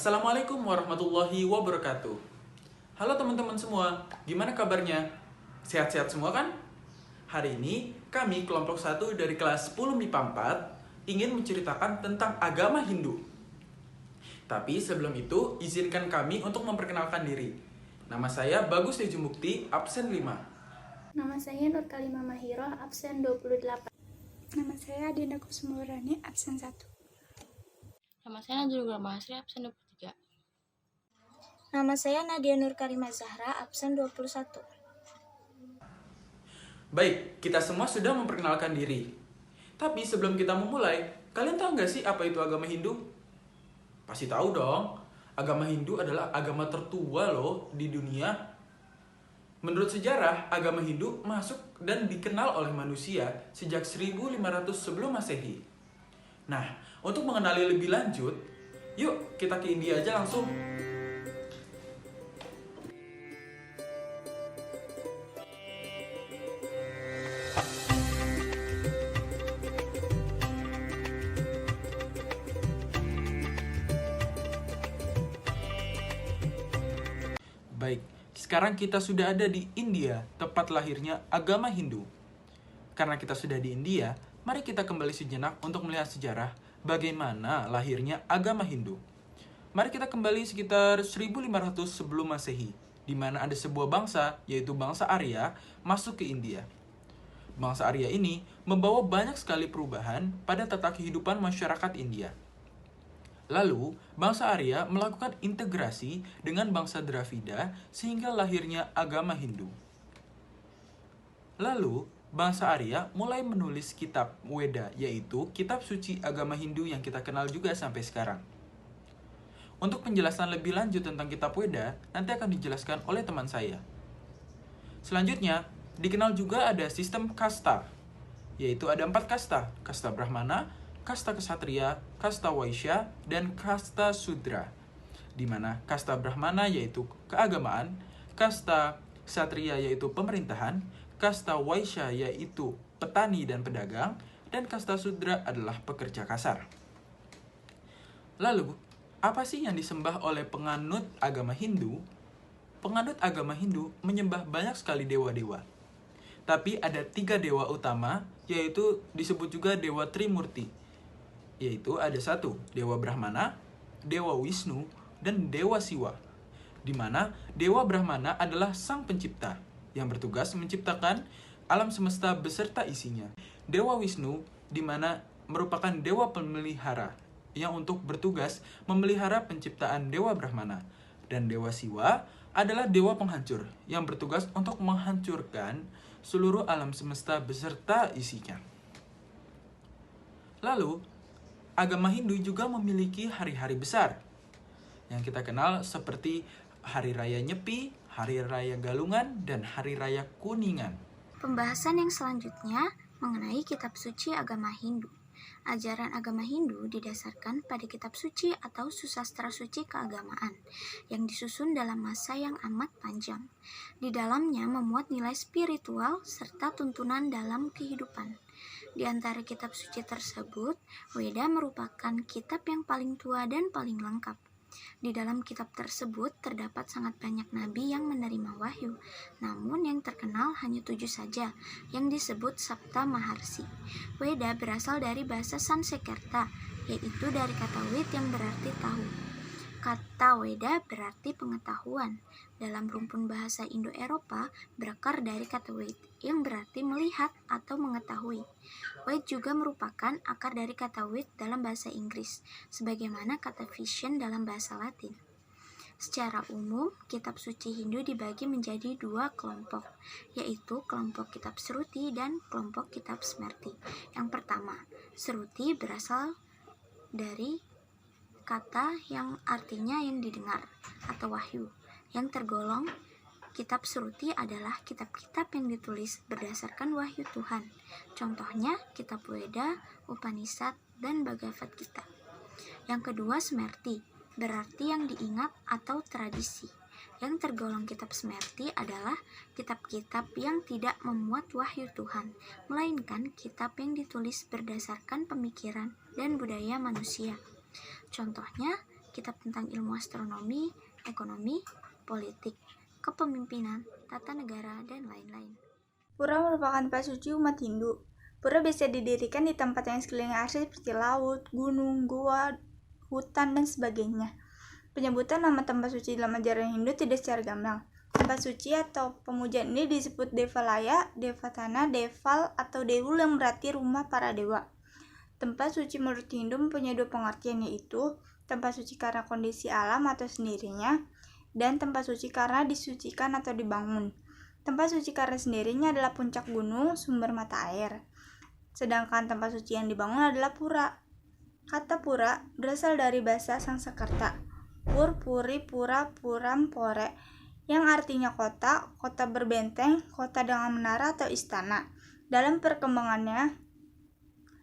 Assalamualaikum warahmatullahi wabarakatuh. Halo teman-teman semua, gimana kabarnya? Sehat-sehat semua kan? Hari ini kami kelompok 1 dari kelas 10 MIPA 4 ingin menceritakan tentang agama Hindu. Tapi sebelum itu, izinkan kami untuk memperkenalkan diri. Nama saya Bagus Tejumukti, absen 5. Nama saya Nur Kalimah Mahiro, absen 28. Nama saya Adinda Kusumurani, absen 1. Nama saya Najwa Mahasri, absen 23. Nama saya Nadia Nur Karimah Zahra, absen 21. Baik, kita semua sudah memperkenalkan diri. Tapi sebelum kita memulai, kalian tahu nggak sih apa itu agama Hindu? Pasti tahu dong, agama Hindu adalah agama tertua loh di dunia. Menurut sejarah, agama Hindu masuk dan dikenal oleh manusia sejak 1500 sebelum Masehi. Nah, untuk mengenali lebih lanjut, yuk kita ke India aja langsung. Baik, sekarang kita sudah ada di India, tempat lahirnya agama Hindu. Karena kita sudah di India, mari kita kembali sejenak untuk melihat sejarah bagaimana lahirnya agama Hindu. Mari kita kembali sekitar 1500 sebelum Masehi, di mana ada sebuah bangsa, yaitu bangsa Arya, masuk ke India. Bangsa Arya ini membawa banyak sekali perubahan pada tata kehidupan masyarakat India. Lalu, bangsa Arya melakukan integrasi dengan bangsa Dravida sehingga lahirnya agama Hindu. Lalu, bangsa Arya mulai menulis kitab Weda, yaitu kitab suci agama Hindu yang kita kenal juga sampai sekarang. Untuk penjelasan lebih lanjut tentang kitab Weda, nanti akan dijelaskan oleh teman saya. Selanjutnya, dikenal juga ada sistem kasta, yaitu ada 4 kasta, kasta Brahmana, kasta Ksatria, kasta Waisya, dan kasta Sudra. Di mana kasta Brahmana yaitu keagamaan, kasta Ksatria yaitu pemerintahan, kasta Waisya yaitu petani dan pedagang, dan kasta Sudra adalah pekerja kasar. Lalu, apa sih yang disembah oleh penganut agama Hindu? Penganut agama Hindu menyembah banyak sekali dewa-dewa. Tapi ada 3 dewa utama, yaitu disebut juga Dewa Trimurti. Yaitu ada 1, Dewa Brahmana, Dewa Wisnu, dan Dewa Siwa. Di mana Dewa Brahmana adalah sang pencipta yang bertugas menciptakan alam semesta beserta isinya. Dewa Wisnu di mana merupakan dewa pemelihara yang untuk bertugas memelihara penciptaan Dewa Brahmana. Dan Dewa Siwa adalah dewa penghancur yang bertugas untuk menghancurkan seluruh alam semesta beserta isinya. Lalu, agama Hindu juga memiliki hari-hari besar yang kita kenal seperti Hari Raya Nyepi, Hari Raya Galungan, dan Hari Raya Kuningan. Pembahasan yang selanjutnya mengenai kitab suci agama Hindu. Ajaran agama Hindu didasarkan pada kitab suci atau susastra suci keagamaan yang disusun dalam masa yang amat panjang. Di dalamnya memuat nilai spiritual serta tuntunan dalam kehidupan. Di antara kitab suci tersebut, Weda merupakan kitab yang paling tua dan paling lengkap. Di dalam kitab tersebut terdapat sangat banyak nabi yang menerima wahyu, namun yang terkenal hanya 7 saja, yang disebut Sapta Maharsi. Weda berasal dari bahasa Sansekerta, yaitu dari kata wid yang berarti tahu. Kata Weda berarti pengetahuan. Dalam rumpun bahasa Indo-Eropa berakar dari kata wid yang berarti melihat atau mengetahui. Wid juga merupakan akar dari kata wit dalam bahasa Inggris, sebagaimana kata vision dalam bahasa Latin. Secara umum, kitab suci Hindu dibagi menjadi 2 kelompok, yaitu kelompok kitab Sruti dan kelompok kitab Smriti. Yang pertama, Sruti berasal dari kata yang artinya yang didengar atau wahyu. Yang tergolong kitab Sruti adalah kitab-kitab yang ditulis berdasarkan wahyu Tuhan. Contohnya kitab Weda, Upanishad, dan Bhagavad Gita. Yang kedua Smriti, berarti yang diingat atau tradisi. Yang tergolong kitab Smriti adalah kitab-kitab yang tidak memuat wahyu Tuhan, melainkan kitab yang ditulis berdasarkan pemikiran dan budaya manusia. Contohnya kitab tentang ilmu astronomi, ekonomi, politik, kepemimpinan, tata negara, dan lain-lain. Pura merupakan tempat suci umat Hindu. Pura biasa didirikan di tempat yang sekeliling asli seperti laut, gunung, gua, hutan, dan sebagainya. Penyebutan nama tempat suci dalam ajaran Hindu tidak secara gamblang. Tempat suci atau pemujaan ini disebut Devalaya, Devatana, Deval, atau Deul yang berarti rumah para dewa. Tempat suci menurut Hindu mempunyai dua pengertian, yaitu tempat suci karena kondisi alam atau sendirinya, dan tempat suci karena disucikan atau dibangun. Tempat suci karena sendirinya adalah puncak gunung, sumber mata air. Sedangkan tempat suci yang dibangun adalah pura. Kata pura berasal dari bahasa Sanskerta, pur, puri, pura, puram, pore, yang artinya kota, kota berbenteng, kota dengan menara atau istana. Dalam perkembangannya,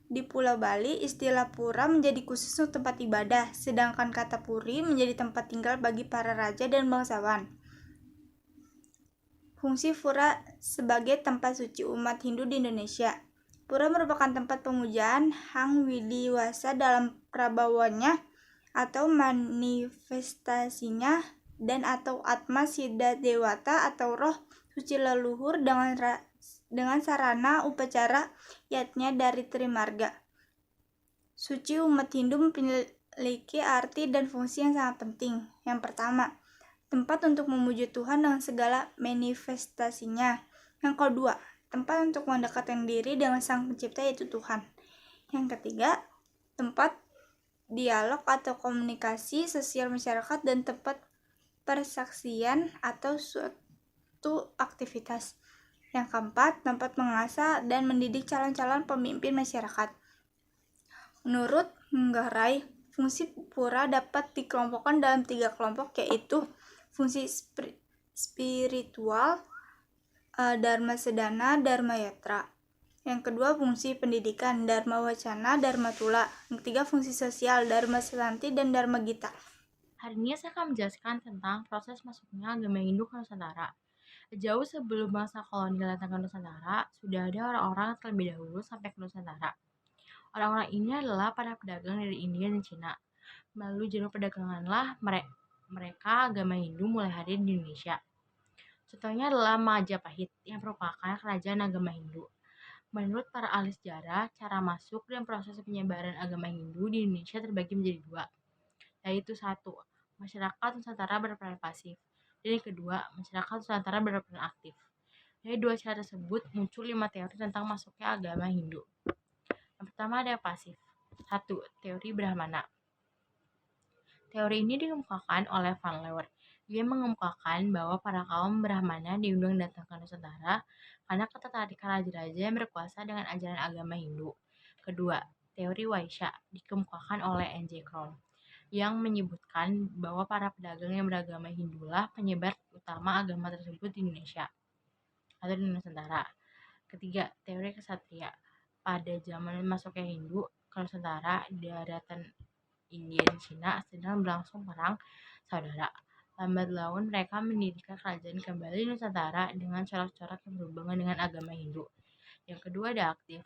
di Pulau Bali, istilah pura menjadi khusus untuk tempat ibadah, sedangkan kata puri menjadi tempat tinggal bagi para raja dan bangsawan. Fungsi pura sebagai tempat suci umat Hindu di Indonesia. Pura merupakan tempat pemujaan Hang Widiwasa dalam prabawanya atau manifestasinya dan atau Atma Siddha Dewata atau roh suci leluhur dengan sarana upacara yatnya dari Trimarga. Suci umat Hindu memiliki arti dan fungsi yang sangat penting. Yang pertama, tempat untuk memuji Tuhan dengan segala manifestasinya. Yang kedua, tempat untuk mendekatkan diri dengan Sang Pencipta yaitu Tuhan. Yang ketiga, tempat dialog atau komunikasi sosial masyarakat dan tempat persaksian atau suatu aktivitas. Yang keempat, tempat mengasah dan mendidik calon-calon pemimpin masyarakat. Menurut Nggah Rai, fungsi pura dapat dikelompokkan dalam 3 kelompok, yaitu fungsi spiritual, Dharma Sedana, Dharma Yatra. Yang kedua, fungsi pendidikan, Dharma Wacana, Dharma Tula. Yang ketiga, fungsi sosial, Dharma Selanti dan Dharma Gita. Hari ini saya akan menjelaskan tentang proses masuknya agama Hindu ke Nusantara. Jauh sebelum masa kolonial datang ke Nusantara, sudah ada orang-orang terlebih dahulu sampai ke Nusantara. Orang-orang ini adalah para pedagang dari India dan Cina. Melalui jalur perdaganganlah mereka agama Hindu mulai hadir di Indonesia. Contohnya adalah Majapahit yang merupakan kerajaan agama Hindu. Menurut para ahli sejarah, cara masuk dan proses penyebaran agama Hindu di Indonesia terbagi menjadi 2, yaitu 1. Masyarakat Nusantara berperan pasif, dan yang kedua, masyarakat Nusantara berperan aktif. Dari 2 cara tersebut muncul 5 teori tentang masuknya agama Hindu. Yang pertama ada pasif. 1. Teori Brahmana. Teori ini dikemukakan oleh Van Leeuwen. Dia mengemukakan bahwa para kaum Brahmana diundang datang ke Nusantara karena ketertarikan raja-raja yang berkuasa dengan ajaran agama Hindu. Kedua, teori Waisya dikemukakan oleh N.J. Crown yang menyebutkan bahwa para pedagang yang beragama Hindulah penyebar utama agama tersebut di Indonesia atau di Nusantara. Ketiga, teori Ksatria. Pada zaman masuknya Hindu ke Nusantara, di daratan India dan Cina sedang berlangsung perang saudara. Lambat laun mereka mendirikan kerajaan kembali di Nusantara dengan corak-corak yang berhubungan dengan agama Hindu. Yang kedua ada aktif.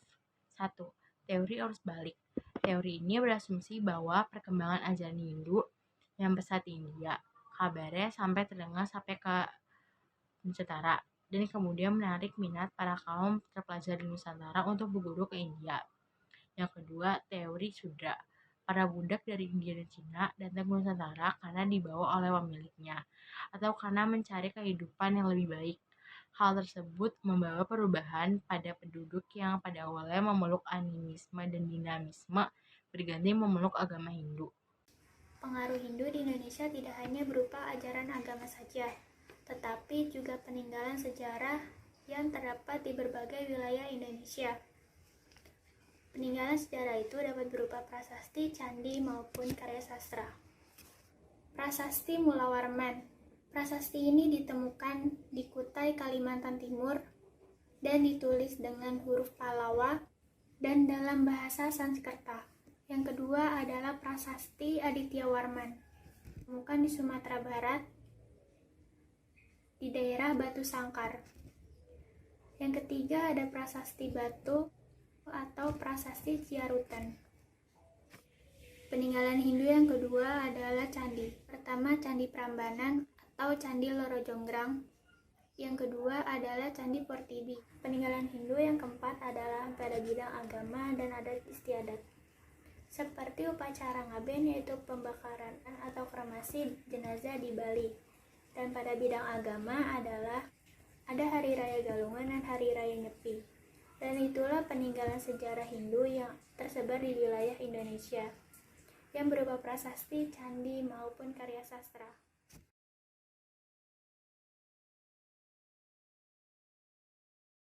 1. Teori arus balik. Teori ini berasumsi bahwa perkembangan ajaran Hindu yang pesat di India, kabarnya sampai terdengar sampai ke Nusantara, dan kemudian menarik minat para kaum terpelajar di Nusantara untuk berguru ke India. Yang kedua, teori Sudra. Para budak dari India dan Cina datang ke Nusantara karena dibawa oleh pemiliknya, atau karena mencari kehidupan yang lebih baik. Hal tersebut membawa perubahan pada penduduk yang pada awalnya memeluk animisme dan dinamisme berganti memeluk agama Hindu. Pengaruh Hindu di Indonesia tidak hanya berupa ajaran agama saja, tetapi juga peninggalan sejarah yang terdapat di berbagai wilayah Indonesia. Peninggalan sejarah itu dapat berupa prasasti, candi, maupun karya sastra. Prasasti Mulawarman. Prasasti ini ditemukan di Kutai, Kalimantan Timur, dan ditulis dengan huruf Pallawa dan dalam bahasa Sanskerta. Yang kedua adalah Prasasti Aditya Warman, ditemukan di Sumatera Barat, di daerah Batu Sangkar. Yang ketiga ada Prasasti Batu atau Prasasti Ciarutan. Peninggalan Hindu yang kedua adalah candi. Pertama, Candi Prambanan atau Candi Lorojonggrang. Yang kedua adalah Candi Portibi. Peninggalan Hindu yang keempat adalah pada bidang agama dan adat istiadat, seperti upacara ngaben, yaitu pembakaran atau kremasi jenazah di Bali. Dan pada bidang agama adalah ada Hari Raya Galungan dan Hari Raya Nyepi. Dan itulah peninggalan sejarah Hindu yang tersebar di wilayah Indonesia, yang berupa prasasti, candi, maupun karya sastra.